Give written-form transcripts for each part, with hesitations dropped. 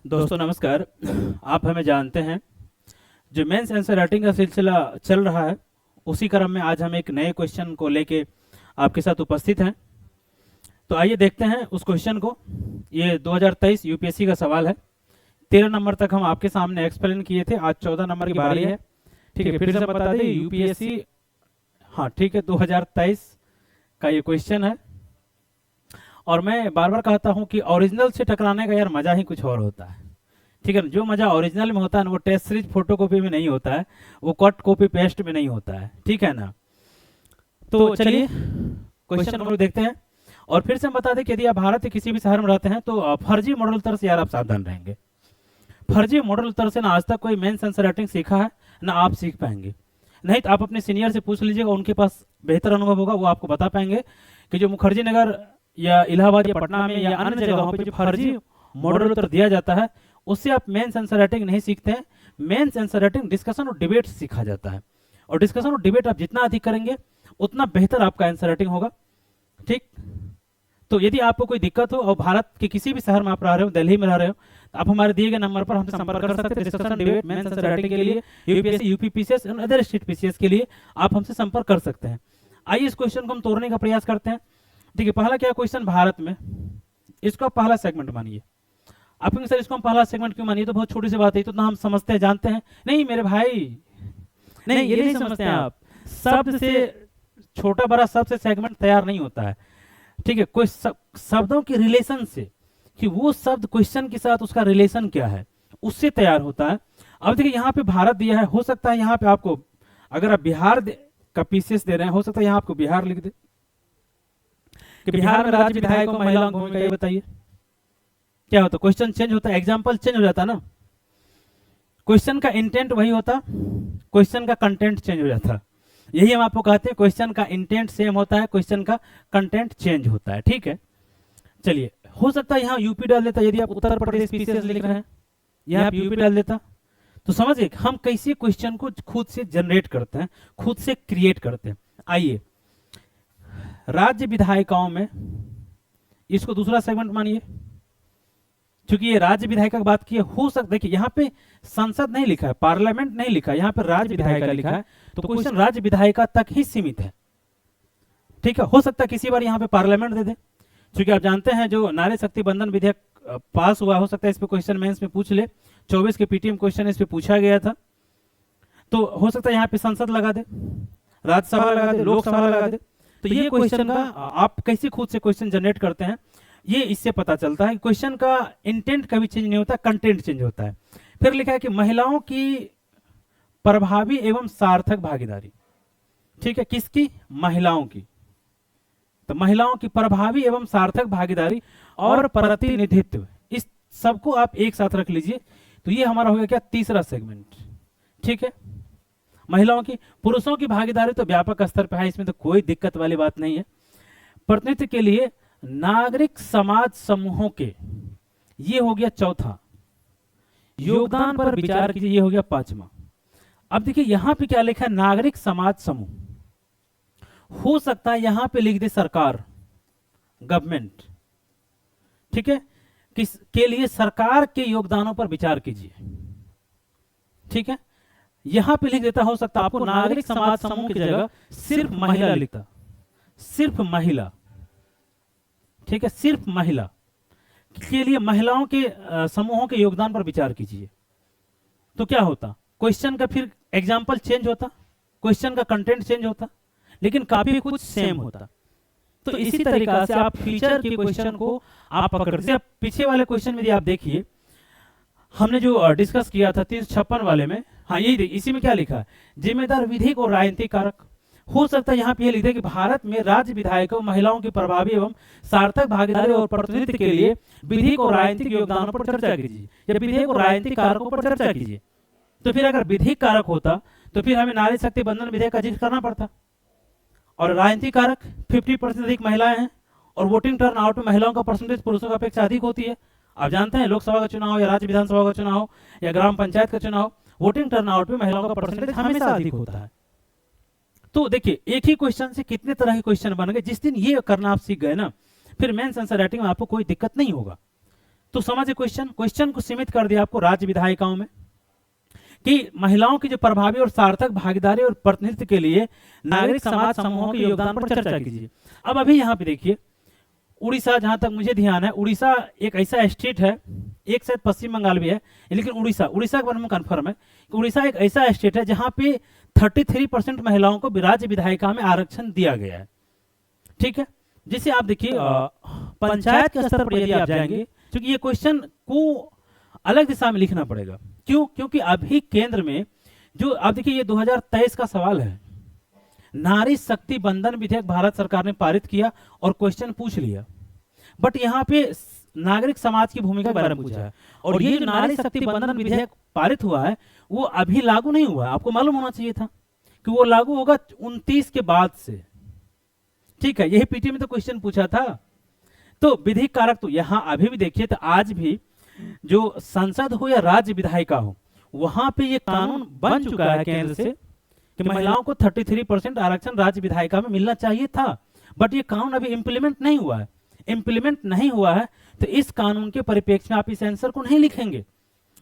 दोस्तों नमस्कार। आप हमें जानते हैं, जो मेंस आंसर राइटिंग का सिलसिला चल रहा है, उसी क्रम में आज हम एक नए क्वेश्चन को लेके आपके साथ उपस्थित हैं। तो आइए देखते हैं उस क्वेश्चन को। ये 2023 यूपीएससी का सवाल है। 13 नंबर तक हम आपके सामने एक्सप्लेन किए थे, आज 14 नंबर की बारी है। ठीक है, फिर से बता दें, यूपीएससी, हाँ ठीक है, 2023 का ये क्वेश्चन है। और मैं बार बार कहता हूँ कि ओरिजिनल से टकराने का यार मजा ही कुछ और होता है। ठीक है ना, जो मजा ओरिजिनल में होता है ना, वो टेस्ट सीरीज फोटो कॉपी में नहीं होता है, वो कट कॉपी पेस्ट में नहीं होता है। ठीक है ना। तो चलिए क्वेश्चन हम लोग देखते हैं। और फिर से हम बता दें कि यदि आप भारत के किसी भी शहर में रहते हैं तो फर्जी मॉडल उत्तर से यार आप सावधान रहेंगे। फर्जी मॉडल उत्तर से ना आज तक कोई मेंस आंसर राइटिंग सीखा है ना आप सीख पाएंगे। नहीं तो आप अपने सीनियर से पूछ लीजिएगा, उनके पास बेहतर अनुभव होगा, वो आपको बता पाएंगे कि जो मुखर्जी नगर या इलाहाबाद या पटना में या अन्य जगहों पे जो फर्जी मॉडल उत्तर दिया जाता है, उससे आप मेंस आंसर राइटिंग नहीं सीखते हैं। मेंस आंसर राइटिंग डिस्कशन और डिबेट सीखा जाता है, और डिस्कशन और डिबेट आप जितना अधिक करेंगे उतना बेहतर आपका आंसर राइटिंग होगा। ठीक। तो यदि आपको कोई दिक्कत हो और भारत के किसी भी शहर में आप रह रहे हो, दिल्ली में रह रहे हो, तो आप हमारे दिए गए नंबर पर हमसे संपर्क कर सकते हैं। Discussion debate mains answer writing के लिए, यूपीएससी यूपीपीसीएस और अदर स्टेट पीसीएस के लिए आप हमसे संपर्क कर सकते हैं। आइए इस क्वेश्चन को हम तोड़ने का प्रयास करते हैं। देखिए, पहला क्या क्वेश्चन, भारत में, इसको आप पहला सेगमेंट मानिए। आप कहेंगे सर इसको हम पहला सेगमेंट क्यों मानिए, तो बहुत छोटी सी बात है, तो ना हम समझते हैं जानते हैं। नहीं मेरे भाई, नहीं ये नहीं समझते हैं आप। शब्द से छोटा बड़ा शब्द से सेगमेंट तैयार नहीं होता है। ठीक है, कोई शब्दों के रिलेशन से, कि वो शब्द क्वेश्चन के साथ उसका रिलेशन क्या है, उससे तैयार होता है। अब देखिए यहाँ पे भारत दिया है, हो सकता है यहाँ पे आपको, अगर आप बिहार का पीसीएस दे रहे हैं, हो सकता है यहाँ आपको बिहार लिख दे कि बिहार में राज्य विधायक और महिलाओं की भूमिका, ये बताइए क्या होता। क्वेश्चन चेंज होता है, एग्जाम्पल चेंज हो जाता है ना। क्वेश्चन का इंटेंट वही होता, क्वेश्चन का कंटेंट चेंज हो जाता। यही हम आपको कहते हैं, क्वेश्चन का इंटेंट सेम होता है, क्वेश्चन का कंटेंट चेंज होता है। ठीक है, चलिए, हो सकता है यहाँ यूपी डाल देता। यदि आप उत्तर प्रदेश पीसीएस लिख रहे हैं, यहाँ आप यूपी डाल देता, तो समझिए हम कैसे क्वेश्चन को खुद से जनरेट करते हैं, खुद से क्रिएट करते हैं। आइए, राज्य विधायिकाओं में, इसको दूसरा सेगमेंट मानिए, क्योंकि ये राज्य विधायिका की बात की है। हो सकता, देखिए यहाँ पे संसद नहीं लिखा है, पार्लियामेंट नहीं लिखा है, यहाँ पे राज्य विधायिका लिखा है, तो क्वेश्चन राज्य विधायिका तक ही सीमित है। ठीक है, हो सकता है किसी बार यहाँ पे पार्लियामेंट दे दे, क्योंकि आप जानते हैं जो नारी शक्ति बंधन विधेयक पास हुआ, हो सकता है इस पे क्वेश्चन मेंस में पूछ ले। 24 के पीटीएम क्वेश्चन इस पे पूछा गया था, तो हो सकता है यहाँ पे संसद लगा दे, राज्यसभा लगा दे, लोकसभा लगा दे। तो ये क्वेश्चन का आप कैसे खुद से क्वेश्चन जनरेट करते हैं, ये इससे पता चलता है। क्वेश्चन का इंटेंट कभी चेंज नहीं होता, कंटेंट चेंज होता है। फिर लिखा है कि महिलाओं की प्रभावी एवं सार्थक भागीदारी। ठीक है, किसकी, महिलाओं की। तो महिलाओं की प्रभावी एवं सार्थक भागीदारी और प्रतिनिधित्व, इस सबको आप एक साथ रख लीजिए, तो ये हमारा हो गया क्या, तीसरा सेगमेंट। ठीक है, महिलाओं की, पुरुषों की भागीदारी तो व्यापक स्तर पर है, इसमें तो कोई दिक्कत वाली बात नहीं है। प्रतिनिधित्व के लिए नागरिक समाज समूहों के, ये हो गया चौथा। योगदान पर विचार कीजिए, ये हो गया पांचवा। अब देखिए यहां पे क्या लिखा है, नागरिक समाज समूह। हो सकता है यहां पे लिख दे सरकार, गवर्नमेंट। ठीक है, किस के लिए, सरकार के योगदानों पर विचार कीजिए। ठीक है, यहां पे लिख देता, हो सकता है आपको नागरिक समाज समूह की जगह सिर्फ महिला लिखता, सिर्फ महिला। ठीक है, सिर्फ महिला के लिए महिलाओं के समूहों के योगदान पर विचार कीजिए। तो क्या होता, क्वेश्चन का फिर एग्जाम्पल चेंज होता, क्वेश्चन का कंटेंट चेंज होता, लेकिन काफी कुछ सेम होता। तो इसी तरीका से आप फ्यूचर के क्वेश्चन को आप पकड़ते हैं। पीछे वाले क्वेश्चन में यदि आप देखिए, हमने जो डिस्कस किया था 356 वाले में, हाँ यही देखिए, इसी में क्या लिखा है, जिम्मेदार विधिक और राजनीतिक कारक। हो सकता है यहाँ पे लिख दे कि भारत में राज्य विधायकों, महिलाओं की प्रभावी एवं सार्थक भागीदारी और प्रतिनिधित्व के लिए विधिक और राजनीतिक योगदानों पर चर्चा कीजिए, या विधिक और राजनीतिक कारकों पर चर्चा कीजिए। तो फिर अगर विधिक कारक होता तो फिर हमें नारी शक्ति बंधन विधेयक का जिक्र करना पड़ता। और राजनीतिक कारक 50% अधिक महिलाएं हैं, और वोटिंग टर्न आउट में महिलाओं का परसेंटेज पुरुषों की अपेक्षा अधिक होती है। आप जानते हैं लोकसभा का चुनाव या राज्य विधानसभा का चुनाव या ग्राम पंचायत का चुनाव, वोटिंग टर्न आउट में महिलाओं का परसेंटेज हमेशा अधिक होता है। तो देखिए एक ही क्वेश्चन से कितने तरह के क्वेश्चन बन गए। जिस दिन ये करना आप सीख गए ना, फिर मेंस आंसर राइटिंग में आपको कोई दिक्कत नहीं होगा। तो समझे क्वेश्चन को सीमित कर दिया आपको राज्य विधायिकाओं में कि महिलाओं की जो प्रभावी और सार्थक भागीदारी और प्रतिनिधित्व के लिए नागरिक समाज समूहों के योगदान पर चर्चा कीजिए। अब अभी यहाँ पे देखिए उड़ीसा, जहां तक मुझे ध्यान है, उड़ीसा एक ऐसा स्टेट है, एक शायद पश्चिम बंगाल भी है, लेकिन उड़ीसा के बारे में कंफर्म है कि उड़ीसा एक ऐसा स्टेट है जहां पे 33% महिलाओं को राज्य विधायिका में आरक्षण दिया गया है। ठीक है, जिसे आप देखिए पंचायत के स्तर पर यदि आप जाएंगे, क्योंकि ये क्वेश्चन को अलग दिशा में लिखना पड़ेगा। क्यों? क्योंकि अभी केंद्र में जो आप देखिए ये 2023 का सवाल है, नारी शक्ति बंधन विधेयक भारत सरकार ने पारित किया और क्वेश्चन पूछ लिया, बट यहाँ पे नागरिक समाज की भूमिका के बारे में पूछा है। और ये जो नारी शक्ति बंधन विधेयक पारित हुआ है वो अभी लागू नहीं हुआ है। आपको मालूम होना चाहिए था कि वो लागू होगा 29 के बाद से। ठीक है, यही पीटी में तो क्वेश्चन पूछा था। तो विधिक कारक तो यहाँ अभी भी देखिए, तो आज भी जो संसद हो या राज्य विधायिका हो, वहां पे ये कानून बन चुका है केंद्र से कि महिलाओं को 33% आरक्षण राज्य विधायिका में मिलना चाहिए था, बट ये कानून अभी इंप्लीमेंट नहीं हुआ है। इंप्लीमेंट नहीं हुआ है तो इस कानून के परिप्रेक्ष्य में आप इस आंसर को नहीं लिखेंगे।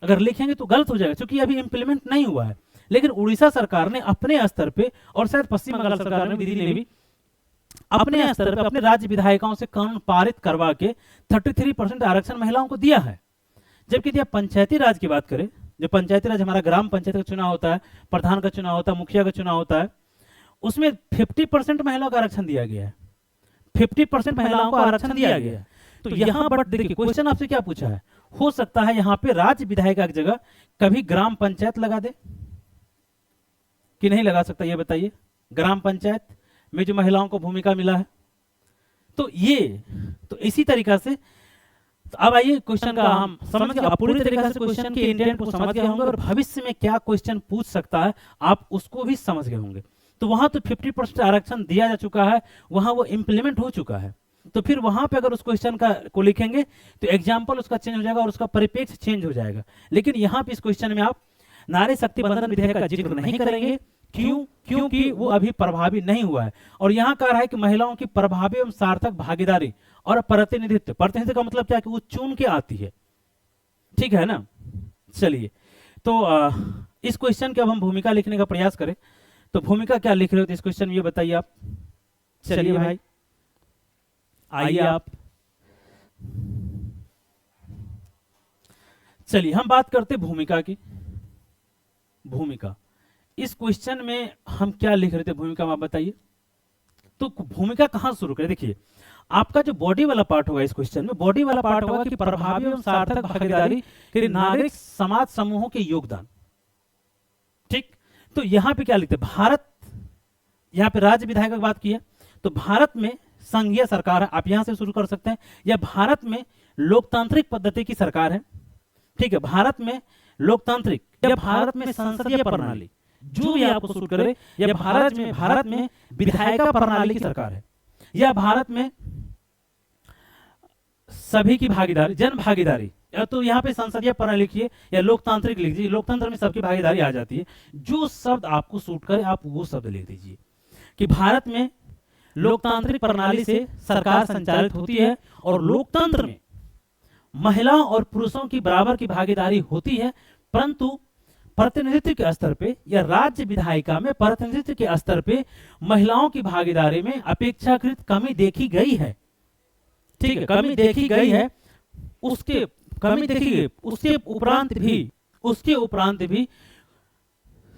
अगर लिखेंगे तो गलत हो जाएगा, क्योंकि अभी इंप्लीमेंट नहीं हुआ है। लेकिन उड़ीसा सरकार ने अपने स्तर पे, और शायद पश्चिम बंगाल सरकार ने, दिल्ली ने भी अपने स्तर पे अपने राज्य विधायिकाओं से कानून पारित करवा के 33% आरक्षण महिलाओं को दिया है। जबकि यदि आप पंचायती राज की बात करें, जो पंचायती राज हमारा ग्राम पंचायत का चुनाव होता है, प्रधान का चुनाव होता है, मुखिया का चुनाव होता है, उसमें 50% महिलाओं का आरक्षण दिया गया है। 50% महिलाओं को आरक्षण दिया गया है। तो यहाँ बट देखिए क्वेश्चन आपसे क्या पूछा है, हो सकता है यहाँ पे राज्य विधायिका की जगह कभी ग्राम पंचायत लगा दे कि नहीं लगा सकता, ये बताइए। ग्राम पंचायत में जो महिलाओं को भूमिका मिला है, तो इसी तरीका से तो अब आइए क्वेश्चन का हम समझ गए, पूरी तरीके से क्वेश्चन के इंटेंट को समझ गए होंगे और भविष्य में क्या क्वेश्चन पूछ सकता है आप उसको भी समझ गए होंगे। तो वहां तो 50% आरक्षण दिया जा चुका है, वहां वो इंप्लीमेंट हो चुका है। तो फिर वहां पे अगर उस क्वेश्चन को लिखेंगे तो एग्जाम्पल उसका चेंज हो जाएगा और उसका परिप्रेक्ष्य चेंज हो जाएगा। लेकिन यहाँ पे इस क्वेश्चन में आप नारी शक्ति बंधन विधेयक का जिक्र नहीं करेंगे। क्यों? क्योंकि वो अभी प्रभावी नहीं हुआ है। और यहाँ कह रहा है कि महिलाओं की प्रभावी एवं सार्थक भागीदारी और प्रतिनिधित्व का मतलब क्या है कि वो चुन के आती है। ठीक है ना। चलिए, तो इस क्वेश्चन की अब हम भूमिका लिखने का प्रयास करें। तो भूमिका क्या लिख रहे हो इस क्वेश्चन में, ये बताइए आप। चलिए भाई, आइए आप। चलिए हम बात करते भूमिका की। भूमिका, इस क्वेश्चन में हम क्या लिख रहे थे, भूमिका में आप बताइए। तो भूमिका कहां शुरू करें? देखिए आपका जो बॉडी वाला पार्ट होगा इस क्वेश्चन में, बॉडी वाला पार्ट होगा कि प्रभावी एवं सार्थक भागीदारी के नागरिक समाज समूहों के योगदान। ठीक, तो यहां पे क्या लिखते हैं, भारत, यहां पे राज्य विधायिका की बात की है, तो भारत में संघीय सरकार है, आप यहां से शुरू कर सकते हैं, या भारत में लोकतांत्रिक पद्धति की सरकार है। ठीक है, भारत में लोकतांत्रिक या भारत में संसदीय प्रणाली, जो भी आपको सूट करे, या भारत में विधायिका प्रणाली की सरकार है, या भारत में सभी की भागीदारी, जन भागीदारी, या तो यहाँ पे संसदीय प्रणाली लिखिए या लोकतांत्रिक लिख दीजिए, लोकतंत्र में सबकी भागीदारी आ जाती है। जो शब्द आपको सूट करे आप वो शब्द लिख दीजिए कि भारत में लोकतांत्रिक प्रणाली से सरकार संचालित होती है और लोकतंत्र में महिलाओं और पुरुषों की बराबर की भागीदारी होती है, परंतु प्रतिनिधित्व के स्तर पे या राज्य विधायिका में प्रतिनिधित्व के स्तर पे महिलाओं की भागीदारी में अपेक्षाकृत कमी देखी गई है। ठीक है, कमी देखी गई है। उसके उपरांत भी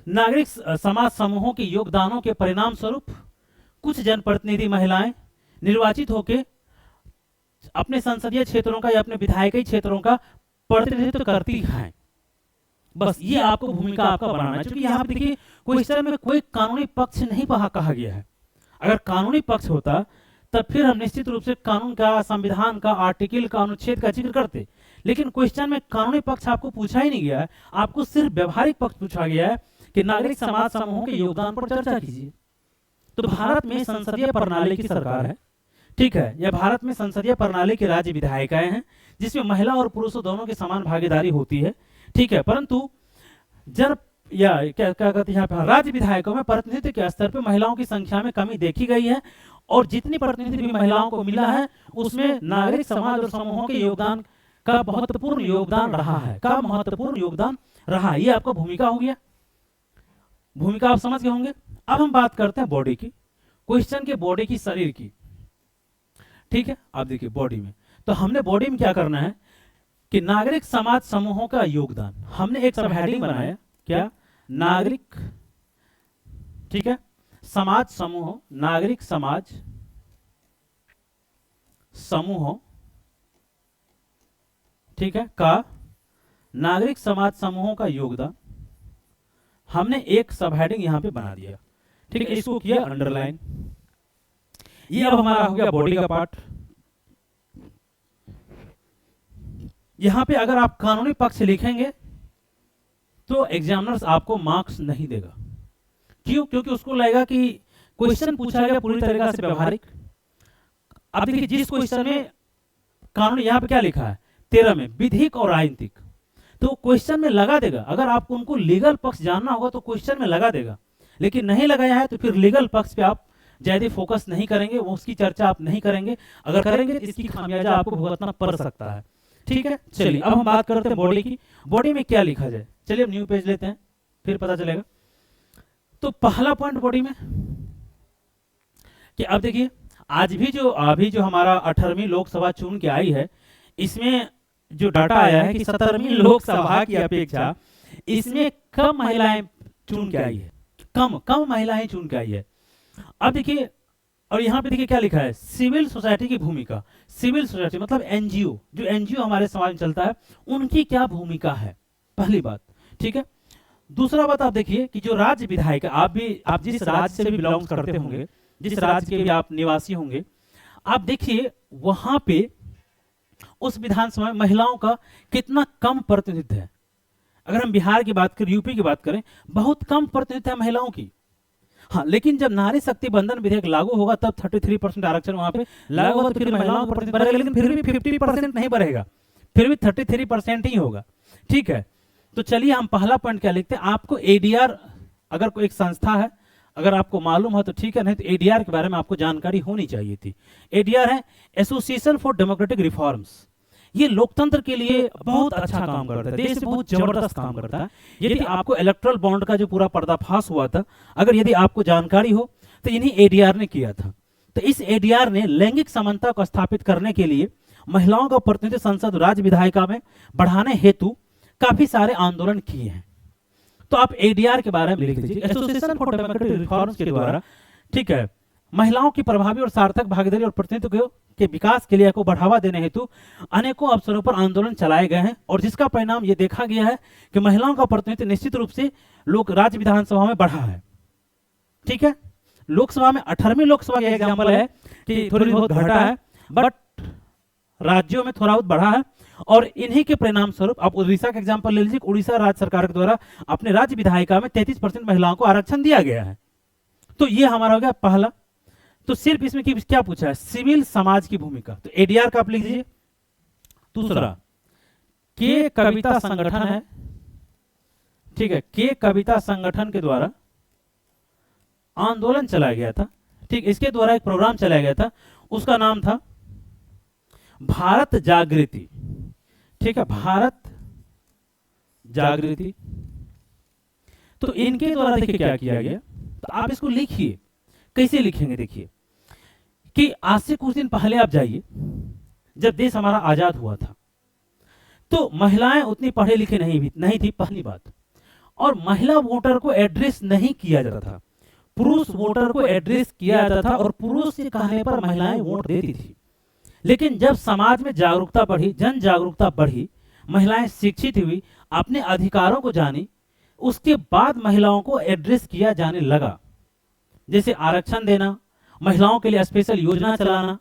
नागरिक समाज समूहों के योगदानों के परिणाम स्वरूप कुछ जनप्रतिनिधि महिलाएं निर्वाचित होकर अपने संसदीय क्षेत्रों का या अपने विधायकीय क्षेत्रों का प्रतिनिधित्व करती हैं। बस ये आपको भूमिका आपका बनाना है। क्योंकि यहाँ पे देखिए क्वेश्चन में कोई कानूनी पक्ष नहीं कहा गया है। अगर कानूनी पक्ष होता तब फिर हम निश्चित रूप से कानून का, संविधान का, आर्टिकल का, अनुच्छेद का जिक्र करते, लेकिन क्वेश्चन में कानूनी पक्ष आपको पूछा ही नहीं गया है। आपको सिर्फ व्यवहारिक पक्ष पूछा गया है कि नागरिक समाज समूहों के योगदान पर चर्चा कीजिए। तो भारत में संसदीय प्रणाली की सरकार है, ठीक है, यह भारत में संसदीय प्रणाली की राज्य विधायिकाएं हैं जिसमें महिला और पुरुषों दोनों की समान भागीदारी होती है। ठीक है, परंतु जन या क्या कहते हैं यहाँ पे राज्य विधायकों में प्रतिनिधित्व के स्तर पर महिलाओं की संख्या में कमी देखी गई है और जितनी प्रतिनिधित्व भी महिलाओं को मिला है उसमें नागरिक समाज और समूहों के योगदान का महत्वपूर्ण योगदान रहा है, का महत्वपूर्ण योगदान रहा है। ये आपका भूमिका हो गया, भूमिका आप समझ गए होंगे। अब हम बात करते हैं बॉडी की, क्वेश्चन के बॉडी की, शरीर की। ठीक है, आप देखिए बॉडी में, तो हमने बॉडी में क्या करना है कि नागरिक समाज समूहों का योगदान, हमने एक सब हेडिंग बनाया, क्या, नागरिक, ठीक है, समाज समूह, नागरिक समाज समूहों, ठीक है, का, नागरिक समाज समूहों का योगदान, हमने एक सब हेडिंग यहां पे बना दिया। ठीक है, इसको किया अंडरलाइन। ये अब हमारा हो गया बॉडी का पार्ट। यहां पे अगर आप कानूनी पक्ष लिखेंगे तो एग्जामिनर्स आपको मार्क्स नहीं देगा। क्यों? क्योंकि उसको लगेगा कि क्वेश्चन पूछा गया पूरी तरीके से व्यवहारिक। अब देखिए जिस क्वेश्चन में कानून यहां पे क्या लिखा है 13 में, विधिक और राजनीतिक, तो क्वेश्चन में लगा देगा। अगर आपको उनको लीगल पक्ष जानना होगा तो क्वेश्चन में लगा देगा, लेकिन नहीं लगाया है तो फिर लीगल पक्ष पे आप ज्यादा फोकस नहीं करेंगे, वो उसकी चर्चा आप नहीं करेंगे। अगर करेंगे तो इसकी खामियाजा आपको भुगतना पड़ सकता है। ठीक है, चलिए अब हम बात करते हैं बॉडी की। बॉडी में क्या लिखा जाए, चलिए अब न्यू पेज लेते हैं, फिर पता चलेगा। तो पहला पॉइंट बॉडी में कि अब देखिए अभी जो हमारा 18वीं लोकसभा चुन के आई है, इसमें जो डाटा आया है कि 17वीं लोकसभा की अपेक्षा इसमें कम महिलाएं चुन के आई है, कम महिलाएं चुन के आई है। अब देखिए, और यहाँ पे देखिए क्या लिखा है, सिविल सोसाइटी की भूमिका। सिविल सोसाइटी मतलब एनजीओ, जो एनजीओ हमारे समाज में चलता है, उनकी क्या भूमिका है, पहली बात। ठीक है, दूसरा बात आप देखिए कि जो राज्य विधायिका, आप जिस राज्य से भी बिलोंग करते होंगे, जिस राज्य के भी आप निवासी होंगे, आप देखिए वहां पे उस विधानसभा में महिलाओं का कितना कम प्रतिनिधित्व है। अगर हम बिहार की बात करें, यूपी की बात करें, बहुत कम प्रतिनिधित्व है महिलाओं की। हाँ, लेकिन जब नारी शक्ति बंधन विधेयक लागू होगा तब 33% आरक्षण वहां पे लागू होगा, तो फिर महिलाओं का प्रतिनिधित्व बढ़ेगा, लेकिन फिर भी 50% नहीं बढ़ेगा, फिर भी 33% ही होगा। ठीक है, तो चलिए हम पहला पॉइंट क्या लिखते हैं, आपको एडीआर, अगर कोई एक संस्था है, अगर आपको मालूम है तो ठीक है, नहीं तो एडीआर के बारे में आपको जानकारी होनी चाहिए थी। एडीआर है एसोसिएशन फॉर डेमोक्रेटिक रिफॉर्म्स। ये लोकतंत्र के लिए बहुत अच्छा काम करता है, देश में बहुत जबरदस्त काम करता है। यदि आपको इलेक्ट्रल बॉन्ड का जो पूरा पर्दाफाश हुआ था, अगर यदि आपको जानकारी हो तो इन्हीं एडीआर ने किया था। तो इस एडीआर ने लैंगिक समानता को स्थापित करने के लिए महिलाओं का प्रतिनिधित्व संसद राज्य विधायिका में बढ़ाने हेतु काफी सारे आंदोलन किए हैं। तो आप एडीआर के बारे में लिख दीजिए, एसोसिएशन फॉर डेमोक्रेटिक रिफॉर्म्स के द्वारा, ठीक है, महिलाओं की प्रभावी और सार्थक भागीदारी और प्रतिनिधित्व के विकास के लिए को बढ़ावा देने हेतु अनेकों अवसरों पर आंदोलन चलाए गए हैं, और जिसका परिणाम ये देखा गया है कि महिलाओं का प्रतिनिधित्व निश्चित रूप से राज्य विधानसभा में बढ़ा है। ठीक है, लोकसभा में 18वीं लोकसभा का एग्जाम्पल है कि थोड़ी बहुत घटा है, बट राज्यों में थोड़ा बहुत बढ़ा है। और इन्हीं के परिणाम स्वरूप आप उड़ीसा का एग्जाम्पल ले लीजिए, उड़ीसा राज्य सरकार के द्वारा अपने राज्य विधायिका में 33% महिलाओं को आरक्षण दिया गया है। तो ये हमारा हो गया पहला। तो सिर्फ इसमें क्या पूछा है, सिविल समाज की भूमिका, तो एडीआर का आप लिख दीजिए। दूसरा के कविता संगठन है, ठीक है, के कविता संगठन के द्वारा आंदोलन चलाया गया था। ठीक, इसके द्वारा एक प्रोग्राम चलाया गया था, उसका नाम था भारत जागृति। ठीक है, भारत जागृति। तो इनके द्वारा देखिए क्या किया गया, तो आप इसको लिखिए, कैसे लिखेंगे देखिए कि आज से कुछ दिन पहले आप जाइए, जब देश हमारा आजाद हुआ था तो महिलाएं उतनी पढ़े लिखे नहीं थी, पहली बात। और महिला वोटर को एड्रेस नहीं किया जाता था, पुरुष वोटर को एड्रेस किया जाता था, और पुरुष के कहने पर महिलाएं वोट देती थी। लेकिन जब समाज में जागरूकता बढ़ी, जन जागरूकता बढ़ी, महिलाएं शिक्षित हुई, अपने अधिकारों को जानी, उसके बाद महिलाओं को एड्रेस किया जाने लगा। जैसे आरक्षण देना, महिलाओं के लिए स्पेशल योजना चलाना।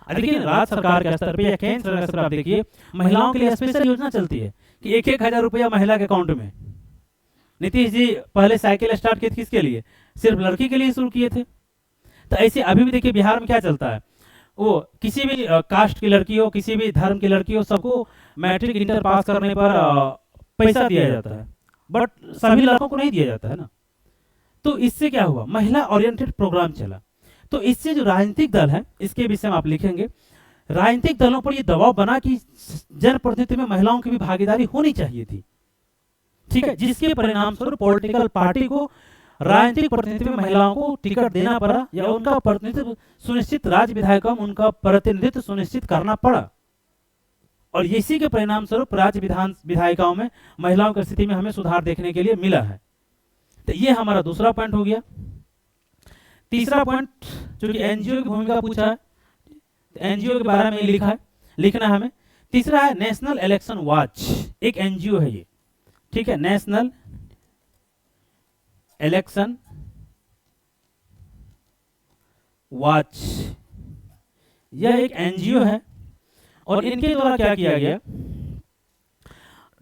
देखिए राज्य सरकार के स्तर पे या केंद्र सरकार के स्तर पे आप देखिए महिलाओं के लिए स्पेशल योजना चलती है कि 1,000 रुपया महिला के अकाउंट में। नीतीश जी पहले साइकिल स्टार्ट किए थे, किसके लिए, सिर्फ लड़की के लिए शुरू किए थे। तो ऐसे अभी भी देखिए बिहार में क्या चलता है, वो किसी भी कास्ट की लड़की हो, किसी भी धर्म की लड़की हो, सबको मैट्रिक इंटर पास करने पर पैसा दिया जाता है, बट सभी लड़कों को नहीं दिया जाता है ना। तो इससे क्या हुआ, महिला ओरिएंटेड प्रोग्राम चला। तो इससे जो राजनीतिक दल है, इसके विषय में आप लिखेंगे, राजनीतिक दलों पर यह दबाव बना कि जनप्रतिनिधि में महिलाओं की भी भागीदारी होनी चाहिए थी, ठीक है, जिसके परिणाम स्वरूप पॉलिटिकल पार्टी को राजनीतिक प्रतिनिधित्व में महिलाओं को टिकट देना पड़ा या उनका प्रतिनिधित्व सुनिश्चित, राज्य विधायकों में उनका प्रतिनिधित्व सुनिश्चित करना पड़ा। और इसी के परिणाम स्वरूप राज्य विधायिकाओं में महिलाओं की स्थिति में हमें सुधार देखने के लिए मिला है। तो ये हमारा दूसरा पॉइंट हो गया। तीसरा पॉइंट, जो कि एनजीओ की भूमिका पूछा है, एनजीओ के बारे में लिखना है हमें। तीसरा है नेशनल इलेक्शन वॉच, एक एनजीओ है ये, ठीक है, नेशनल इलेक्शन वॉच, यह एक एनजीओ है और इनके द्वारा क्या किया गया,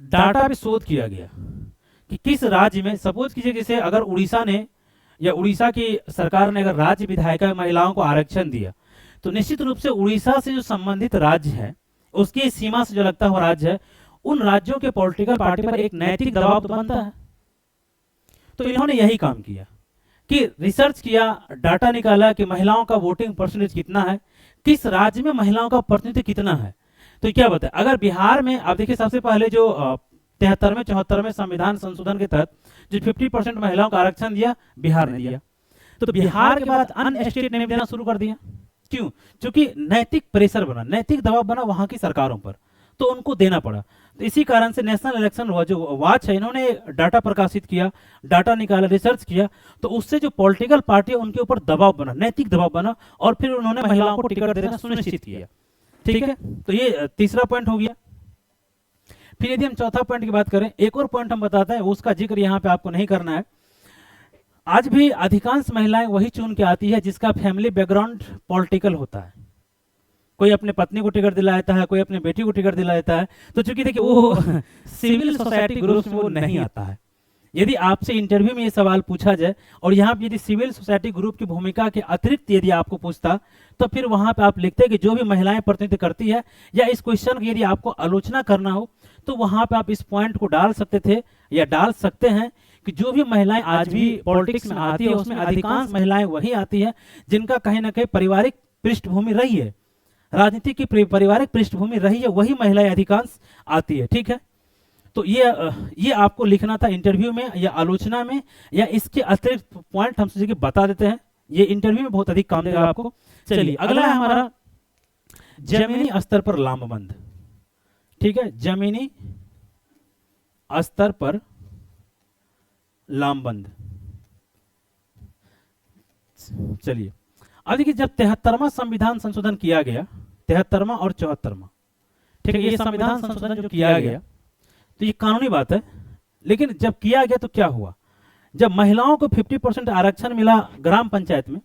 डाटा पे शोध किया गया कि किस राज्य में, सपोज कीजिए जैसे अगर उड़ीसा ने या उड़ीसा की सरकार ने अगर राज्य विधायिका महिलाओं को आरक्षण दिया, तो निश्चित रूप से उड़ीसा से जो संबंधित राज्य है, उसकी सीमा से जो लगता हुआ राज्य है, उन राज्यों के पॉलिटिकल पार्टी पर एक नैतिक दबाव तो बनता है। तो इन्होंने यही काम किया कि रिसर्च किया, डाटा निकाला कि महिलाओं का वोटिंग परसेंटेज कितना है, किस राज्य में महिलाओं का प्रतिनिधित्व कितना है। तो क्या बताए, अगर बिहार में आप देखिए, सबसे पहले जो 73वें 74वें संविधान संशोधन के तहत जो 50% महिलाओं का आरक्षण दिया, बिहार ने दिया। तो बिहार के बाद अन्य स्टेट ने देना शुरू कर दिया। क्यों? क्योंकि नैतिक प्रेशर बना, नैतिक दबाव बना वहां की सरकारों पर, तो उनको देना पड़ा। तो इसी कारण से नेशनल इलेक्शन जो वॉच है, इन्होंने डाटा प्रकाशित किया, डाटा निकाला, रिसर्च किया, तो उससे जो पॉलिटिकल पार्टी है उनके ऊपर दबाव बना, नैतिक दबाव बना, और फिर उन्होंने महिलाओं को टिकट देना सुनिश्चित किया। ठीक है, तो ये तीसरा पॉइंट हो गया। फिर यदि हम चौथा पॉइंट की बात करें, एक और पॉइंट हम बताते हैं, उसका जिक्र यहाँ पे आपको नहीं करना है। आज भी अधिकांश महिलाएं वही चुन के आती है जिसका फैमिली बैकग्राउंड पॉलिटिकल होता है। कोई अपने पत्नी को टिकट दिला देता है, कोई अपने बेटी को टिकट दिला देता है। तो चूंकि देखिए वो सिविल सोसाइटी ग्रुप में वो नहीं आता है। यदि आपसे इंटरव्यू में ये सवाल पूछा जाए और यहाँ पे यदि सिविल सोसाइटी ग्रुप की भूमिका के अतिरिक्त यदि आपको पूछता, तो फिर वहां पे आप लिखते कि जो भी महिलाएं प्रतिनिधित्व करती है, या इस क्वेश्चन की यदि आपको आलोचना करना हो तो वहां पे आप इस पॉइंट को डाल सकते थे या डाल सकते हैं कि जो भी महिलाएं आज भी पॉलिटिक्स में आती है, उसमें अधिकांश महिलाएं वही आती है जिनका कहीं ना कहीं पारिवारिक पृष्ठभूमि रही है, राजनीति की पारिवारिक पृष्ठभूमि रही है, वही महिलाएं अधिकांश आती है। ठीक है, तो ये आपको लिखना था इंटरव्यू में या आलोचना में, या इसके अतिरिक्त पॉइंट हम सोचे कि बता देते हैं, ये इंटरव्यू में बहुत अधिक काम देगा आपको। चलिए अगला है हमारा जमीनी स्तर पर लामबंद। ठीक है, जमीनी स्तर पर लामबंद। चलिए अब देखिए, जब 73वां संविधान संशोधन किया गया, 73वां और 74वां, ठीक है, ये संविधान संशोधन जो किया गया, तो ये कानूनी बात है, लेकिन जब किया गया तो क्या हुआ, जब महिलाओं को 50% आरक्षण मिला ग्राम पंचायत में,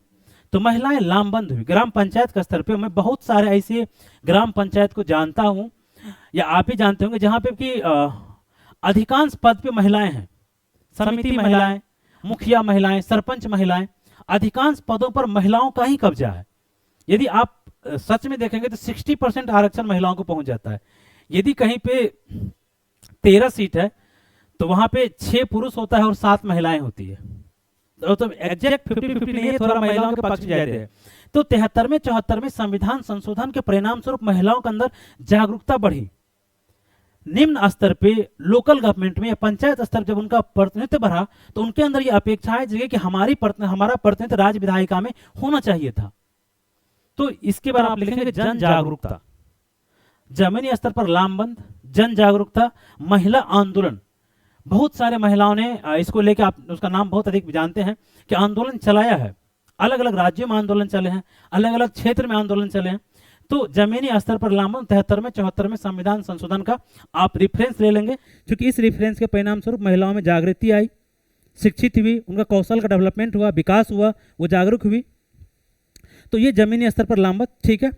तो महिलाएं लामबंद हुई। ग्राम पंचायत का स्तर पे मैं बहुत सारे ऐसे ग्राम पंचायत को जानता हूं, या आप ही जानते होंगे, जहां पे कि अधिकांश पद पे महिलाएं हैं, समिति महिलाएं, मुखिया महिलाएं, सरपंच महिलाएं, अधिकांश पदों पर महिलाओं का ही कब्जा है। यदि आप सच में देखेंगे तो 60% आरक्षण महिलाओं को पहुंच जाता है। यदि कहीं पे 13 सीट है तो वहां पे 6 पुरुष होता है और 7 महिलाएं होती है, तो एग्जैक्ट 50-50 नहीं है, थोड़ा महिलाओं के पक्ष जाते हैं। तो 73वें 74वें संविधान संशोधन के परिणाम स्वरूप महिलाओं के अंदर जागरूकता बढ़ी। निम्न स्तर पे लोकल गवर्नमेंट में या पंचायत स्तर जब उनका प्रतिनिधित्व बढ़ा, तो उनके अंदर ये अपेक्षाएं जगह कि हमारा प्रतिनिधित्व राज्य विधायिका में होना चाहिए था। तो इसके बाद आप लिखेंगे जन जागरूकता, जमीनी स्तर पर लामबंद, जन जागरूकता, महिला आंदोलन। बहुत सारे महिलाओं ने इसको लेकर, आप उसका नाम बहुत अधिक जानते हैं, कि आंदोलन चलाया है, अलग अलग राज्यों में आंदोलन चले हैं, अलग अलग क्षेत्र में आंदोलन चले हैं। तो जमीनी स्तर पर लामबंद 73वें 74वें संविधान संशोधन का आप रिफरेंस ले लेंगे, क्योंकि इस रिफरेंस के परिणाम स्वरूप महिलाओं में जागृति आई, शिक्षित हुई, उनका कौशल का डेवलपमेंट हुआ, विकास हुआ, वो जागरूक हुई। तो ये जमीनी स्तर पर लामबंद। ठीक है,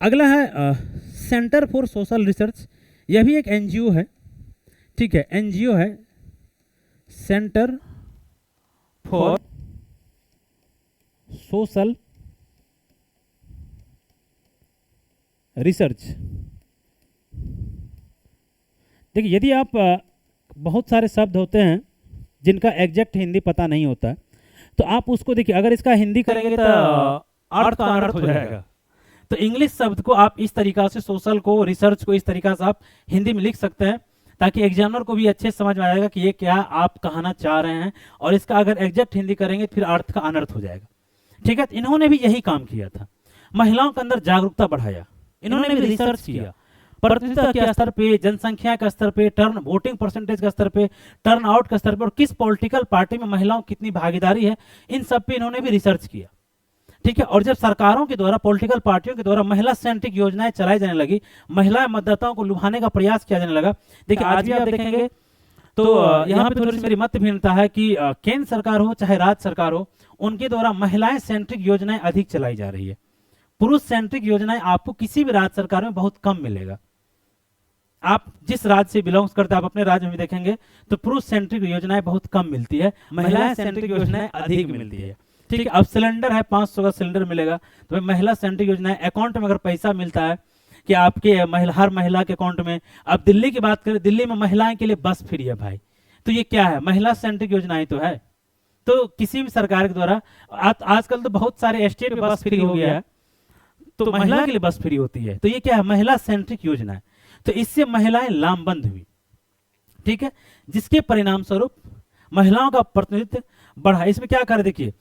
अगला है सेंटर फॉर सोशल रिसर्च। यह भी एक एनजीओ है। ठीक है, एनजीओ है सेंटर फॉर सोशल रिसर्च। देखिए, यदि आप बहुत सारे शब्द होते हैं जिनका एग्जैक्ट हिंदी पता नहीं होता है, तो आप उसको देखिए, अगर इसका हिंदी करेंगे तो अर्थ का अनर्थ हो जाएगा। तो इंग्लिश शब्द को आप इस तरीका से, सोशल को, रिसर्च को इस तरीका से आप हिंदी में लिख सकते हैं, ताकि एग्जामिनर को भी अच्छे से समझ में आएगा कि ये क्या आप कहना चाह रहे हैं, और इसका अगर एग्जैक्ट हिंदी करेंगे फिर अर्थ का अनर्थ हो जाएगा। ठीक है, इन्होंने भी यही काम किया था, महिलाओं के अंदर जागरूकता बढ़ाया, इन्होंने भी रिसर्च किया, प्रतिनिधित्व के स्तर पे, जनसंख्या के स्तर पे, टर्न वोटिंग परसेंटेज के स्तर पे, टर्न आउट के स्तर पे, और किस पॉलिटिकल पार्टी में महिलाओं की कितनी भागीदारी है, इन सब पे इन्होंने भी रिसर्च किया। ठीक है, और जब सरकारों के द्वारा, पॉलिटिकल पार्टियों के द्वारा महिला सेंट्रिक योजनाएं चलाई जाने लगी, महिला मतदाताओं को लुभाने का प्रयास किया जाने लगा। देखिए आज भी आप देखेंगे तो यहाँ पे थोड़ी सी मेरी मत भिन्नता है कि केंद्र सरकार हो चाहे राज्य सरकार हो, उनके द्वारा महिलाएं सेंट्रिक योजनाएं अधिक चलाई जा रही है। पुरुष सेंट्रिक योजनाएं आपको किसी भी राज्य सरकार में बहुत कम मिलेगा। आप जिस राज्य से बिलोंग्स करते हैं, आप अपने राज्य में देखेंगे तो पुरुष सेंट्रिक योजनाएं बहुत कम मिलती है, महिला सेंट्रिक योजनाएं अधिक मिलती है। ठीक है, अब सिलेंडर है 500 का सिलेंडर मिलेगा, तो महिला सेंट्रिक योजनाएं, अकाउंट में अगर पैसा मिलता है कि आपके हर महिला के अकाउंट में, अब दिल्ली की बात करें, दिल्ली में महिलाएं के लिए बस फ्री है भाई, तो ये क्या है, महिला सेंट्रिक योजनाएं तो है। तो किसी भी सरकार के द्वारा, आजकल तो बहुत सारे स्टेट में बस फ्री हो गया है, तो महिला के लिए बस फ्री होती है, तो ये क्या है, महिला सेंट्रिक योजना है। तो इससे महिलाएं लामबंद हुई। ठीक है, जिसके परिणाम स्वरूप महिलाओं का प्रतिनिधित्व बढ़ा। इसमें क्या कर, देखिए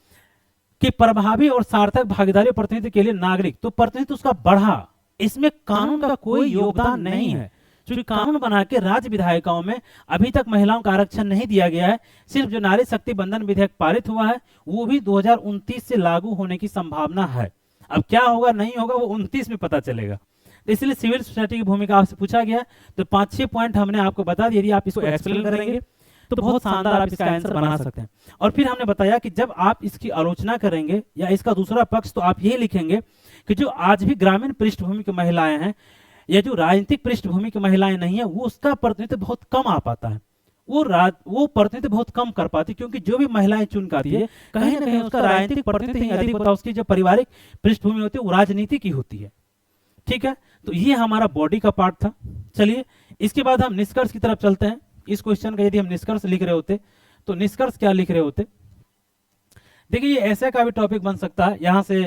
कि प्रभावी और सार्थक भागीदारी प्रतिनिधित्व के लिए नागरिक, तो प्रतिनिधित्व उसका बढ़ा। इसमें कानून का कोई योगदान नहीं है, क्योंकि कानून बना के राज्य विधायिकाओं में अभी तक महिलाओं का आरक्षण नहीं दिया गया है। सिर्फ जो नारी शक्ति बंधन विधेयक पारित हुआ है, वो भी 2029 से लागू होने की संभावना है। अब क्या होगा नहीं होगा वो 29 में पता चलेगा। तो इसलिए सिविल सोसाइटी की भूमिका आपसे पूछा गया, तो 5-6 पॉइंट हमने आपको बता दिया। यदि आप इसको एक्सप्लेन करेंगे तो बहुत शानदार आप इसका आंसर बना सकते हैं। और फिर हमने बताया कि जब आप इसकी आलोचना करेंगे या इसका दूसरा पक्ष, तो आप यही लिखेंगे कि जो आज भी ग्रामीण पृष्ठभूमि की महिलाएं हैं या जो राजनीतिक पृष्ठभूमि की महिलाएं नहीं है, वो उसका प्रतिनिधित्व बहुत कम आ पाता है, वो प्रतिनिधित्व बहुत कम कर पाती, क्योंकि जो भी महिलाएं चुन के आती है कहीं ना कहीं उसका राजनीतिक प्रतिनिधित्व ही अधिक होता है, उसकी जो पारिवारिक पृष्ठभूमि होती है वो राजनीति की होती है। ठीक है, तो ये हमारा बॉडी का पार्ट था। चलिए इसके बाद हम निष्कर्ष की तरफ चलते हैं। इस क्वेश्चन का यदि हम निष्कर्ष लिख रहे होते तो निष्कर्ष क्या लिख रहे होते, देखिए ये ऐसे का भी टॉपिक बन सकता है, यहाँ से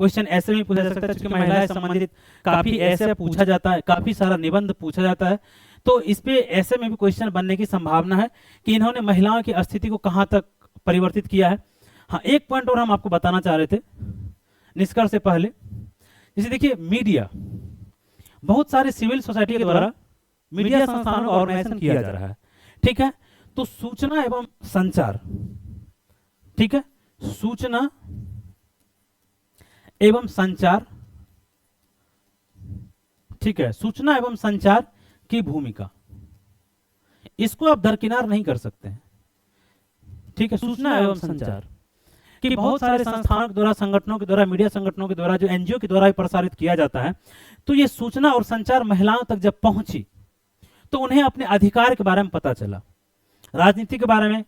क्वेश्चन ऐसे में पूछा जा सकता है, क्योंकि महिलाएं से संबंधित काफी ऐसे पूछा जाता है, काफी सारा निबंध पूछा जाता है, तो इस पे ऐसे में भी क्वेश्चन बनने की संभावना है कि इन्होंने महिलाओं की स्थिति को कहां तक परिवर्तित किया है। हाँ, एक पॉइंट और हम आपको बताना चाह रहे थे निष्कर्ष से पहले। जैसे देखिए मीडिया, बहुत सारे सिविल सोसाइटी के द्वारा मीडिया संस्थानों का ऑर्गेनाइजेशन किया जा रहा है। ठीक है, तो सूचना एवं संचार, ठीक है, सूचना एवं संचार, ठीक है, सूचना एवं संचार की भूमिका, इसको आप दरकिनार नहीं कर सकते हैं। ठीक है, सूचना एवं संचार कि बहुत सारे संस्थानों के द्वारा, संगठनों के द्वारा, मीडिया संगठनों के द्वारा, जो एनजीओ के द्वारा प्रसारित किया जाता है, तो ये सूचना और संचार महिलाओं तक जब पहुंची तो उन्हें अपने अधिकार के बारे में पता चला, राजनीति के बारे में,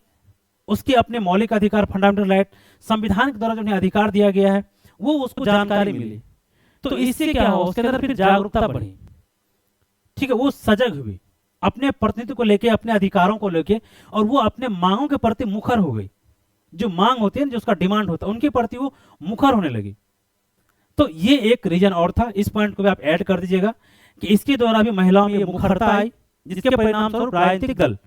उसके अपने मौलिक अधिकार, फंडामेंटल राइट, संविधान के द्वारा जो उन्हें अधिकार दिया गया है वो उसको जानकारी मिली। तो इससे क्या हो, उसके अंदर फिर जागरूकता बढ़ी। ठीक है, वो सजग हुई अपने प्रतिनिधित्व को लेके, अपने अधिकारों को लेके, और वो अपने मांगों के प्रति मुखर हो गई। जो मांग होती है, जो उसका डिमांड होता है, उनके प्रति वो मुखर होने लगी। तो ये एक रीजन और था, इस पॉइंट को भी आप ऐड कर दीजिएगा कि इसके द्वारा भी महिलाओं में मुखरता आई, जिसके परिणाम स्वरूप राजनीतिक दल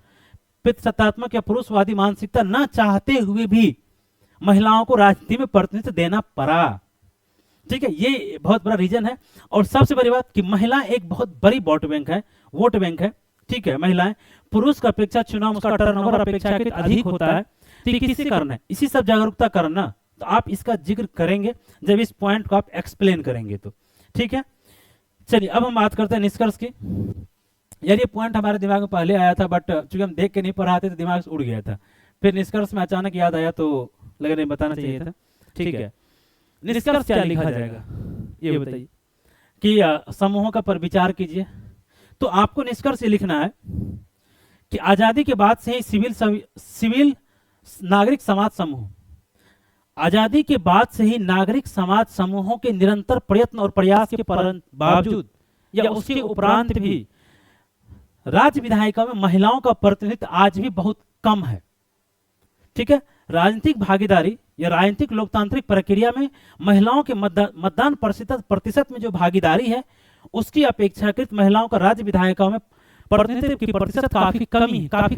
पितृसत्तात्मक या पुरुषवादी मानसिकता न चाहते हुए भी महिलाओं को राजनीति में प्रतिनिधित्व देना पड़ा। ठीक है, ये बहुत बड़ा रीजन है। और सबसे बड़ी बात कि महिला एक बहुत बड़ी वोट बैंक है। ठीक है, महिलाएं पुरुष की अपेक्षा चुनाव, उसका टर्नओवर अपेक्षाकृत अधिक होता है। तो किसी कारण है, इसी सब जागरूकता करना, तो आप इसका जिक्र करेंगे जब इस पॉइंट को आप एक्सप्लेन करेंगे तो। ठीक है, चलिए अब हम बात करते हैं निष्कर्ष की। यार ये पॉइंट हमारे दिमाग में पहले आया था, बट चूंकि हम देख के नहीं पढ़ाते तो दिमाग से उड़ गया था, फिर निष्कर्ष में अचानक याद आया तो लगा नहीं बताना चाहिए था। ठीक है, निष्कर्ष क्या लिखा जाएगा ये बताइए कि समूहों का पर विचार कीजिए। तो आपको निष्कर्ष लिखना है कि आजादी के बाद से ही सिविल नागरिक समाज समूह, आजादी के बाद से ही नागरिक समाज समूहों के निरंतर प्रयत्न और प्रयास के बावजूद या उसके उपरांत भी राज्य विधायिका में महिलाओं का प्रतिनिधित्व आज भी बहुत कम है। ठीक है, राजनीतिक भागीदारी या राजनीतिक लोकतांत्रिक प्रक्रिया में महिलाओं के मतदान प्रतिशत में जो भागीदारी है उसकी अपेक्षाकृत महिलाओं का राज्य विधायिकाओं में प्रतिनिधित्व की प्रतिशत काफी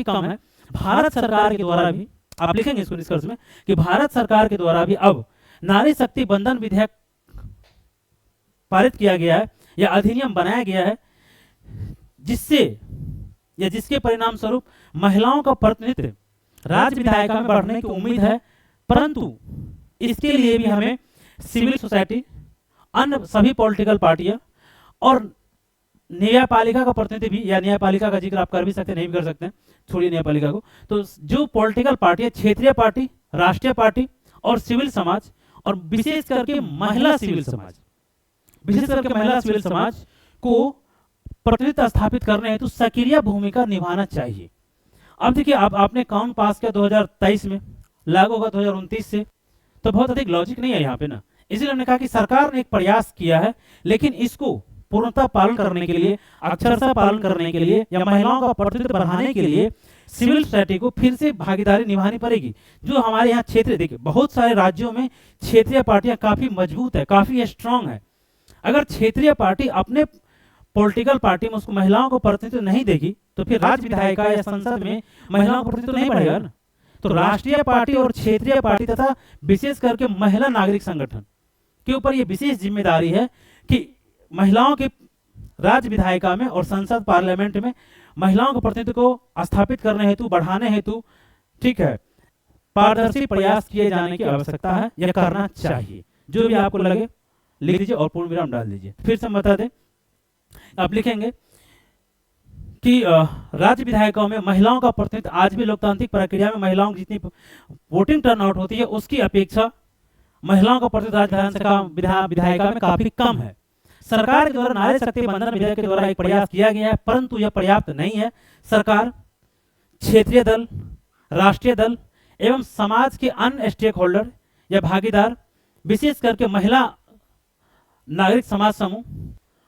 कम है। भारत सरकार के द्वारा भी, आप लिखेंगे इसको निष्कर्ष में, कि भारत सरकार के द्वारा भी अब नारी शक्ति बंधन विधेयक पारित किया गया है या अधिनियम बनाया गया है, जिससे या जिसके परिणाम स्वरूप महिलाओं का प्रतिनिधित्व राज्य विधायिका में बढ़ने की उम्मीद है। परंतु इसके लिए भी हमें सिविल सोसाइटी, अन्य सभी पॉलिटिकल पार्टियां और न्यायपालिका का प्रतिनिधि भी, या न्यायपालिका का जिक्र आप कर भी सकते हैं, नहीं भी कर सकते हैं, छोड़िए न्यायपालिका को, तो जो पॉलिटिकल पार्टी है, क्षेत्रीय पार्टी, राष्ट्रीय पार्टी और सिविल समाज, और विशेष करके महिला सिविल समाज, विशेष करके महिला सिविल समाज को प्रतिनिधित्व स्थापित करने हेतु सक्रिय भूमिका निभाना चाहिए। अब देखिए, आपने कानून पास किया 2023 में, लागू होगा 2029 से, तो बहुत अधिक लॉजिक नहीं है यहाँ पे ना। इसलिए हमने कहा कि सरकार ने एक प्रयास किया है, लेकिन इसको पूर्णतः पालन करने के लिए, अक्षरशः पालन करने के लिए या महिलाओं का प्रतिनिधित्व बढ़ाने के लिए सिविल सोसाइटी को फिर से भागीदारी निभानी पड़ेगी। जो हमारे यहाँ क्षेत्र, देखिए बहुत सारे राज्यों में क्षेत्रीय पार्टियां काफी मजबूत है, काफी स्ट्रांग है। अगर क्षेत्रीय पार्टी अपने पॉलिटिकल पार्टी में उसको महिलाओं को प्रतिनिधित्व नहीं देगी तो फिर राज्य विधायिका या संसद में महिलाओं का प्रतिनिधित्व नहीं बढ़ेगा ना। तो राष्ट्रीय पार्टी और क्षेत्रीय पार्टी तथा विशेष करके महिला नागरिक संगठन के ऊपर यह विशेष जिम्मेदारी है कि महिलाओं के राज्य विधायिका में और संसद पार्लियामेंट में महिलाओं के प्रतिनिधित्व को स्थापित करने हेतु, बढ़ाने हेतु, ठीक है, पारदर्शी प्रयास किए जाने की आवश्यकता है या करना चाहिए। जो भी आपको लगे लिख दीजिए और पूर्ण विराम डाल दीजिए। फिर से बता दें, आप लिखेंगे कि राज्य विधायिकाओं में महिलाओं का प्रतिनिधित्व आज भी लोकतांत्रिक प्रक्रिया में महिलाओं की जितनी वोटिंग टर्नआउट होती है उसकी अपेक्षा महिलाओं का प्रतिनिधित्व राज्य विधायिका में काफी कम है। सरकार के द्वारा नारी शक्ति बंधन विधेयक के द्वारा एक प्रयास किया गया है, परंतु यह पर्याप्त नहीं है। सरकार, क्षेत्रीय दल, राष्ट्रीय दल एवं समाज के अन्य स्टेक होल्डर या भागीदार, विशेष करके महिला नागरिक समाज समूह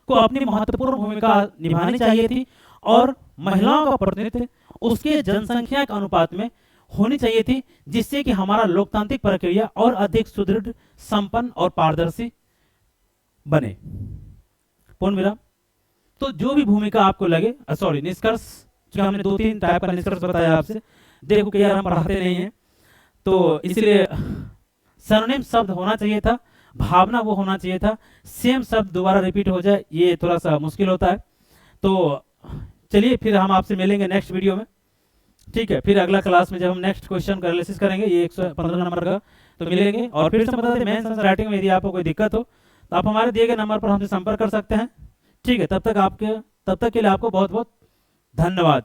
को अपनी महत्वपूर्ण भूमिका निभानी चाहिए थी और महिलाओं का प्रतिनिधित्व उसके जनसंख्या के अनुपात में होनी चाहिए थी, जिससे कि हमारा लोकतांत्रिक प्रक्रिया और अधिक सुदृढ़, संपन्न और पारदर्शी बने। पूर्ण विराम। तो जो भी भूमिका आपको लगे, सॉरी निष्कर्ष, जो हमने 2-3 टाइप का निष्कर्ष बताया आपसे, देखो कि यार हम पढ़ाते नहीं हैं तो इसलिए सरनेम शब्द होना चाहिए था, भावना वो होना चाहिए था, सेम शब्द दोबारा रिपीट हो जाए ये थोड़ा सा मुश्किल होता है। तो चलिए फिर हम आपसे मिलेंगे नेक्स्ट वीडियो में, ठीक है। फिर अगला क्लास में जब हम नेक्स्ट क्वेश्चन का एनालिसिस करेंगे, ये 115 नंबर का, तो मिलेंगे। और फिर से बता दें, मेंस आंसर राइटिंग में यदि आपको कोई दिक्कत हो तो आप हमारे दिए गए नंबर पर हमसे संपर्क कर सकते हैं, ठीक है। तब तक के लिए आपको बहुत बहुत धन्यवाद।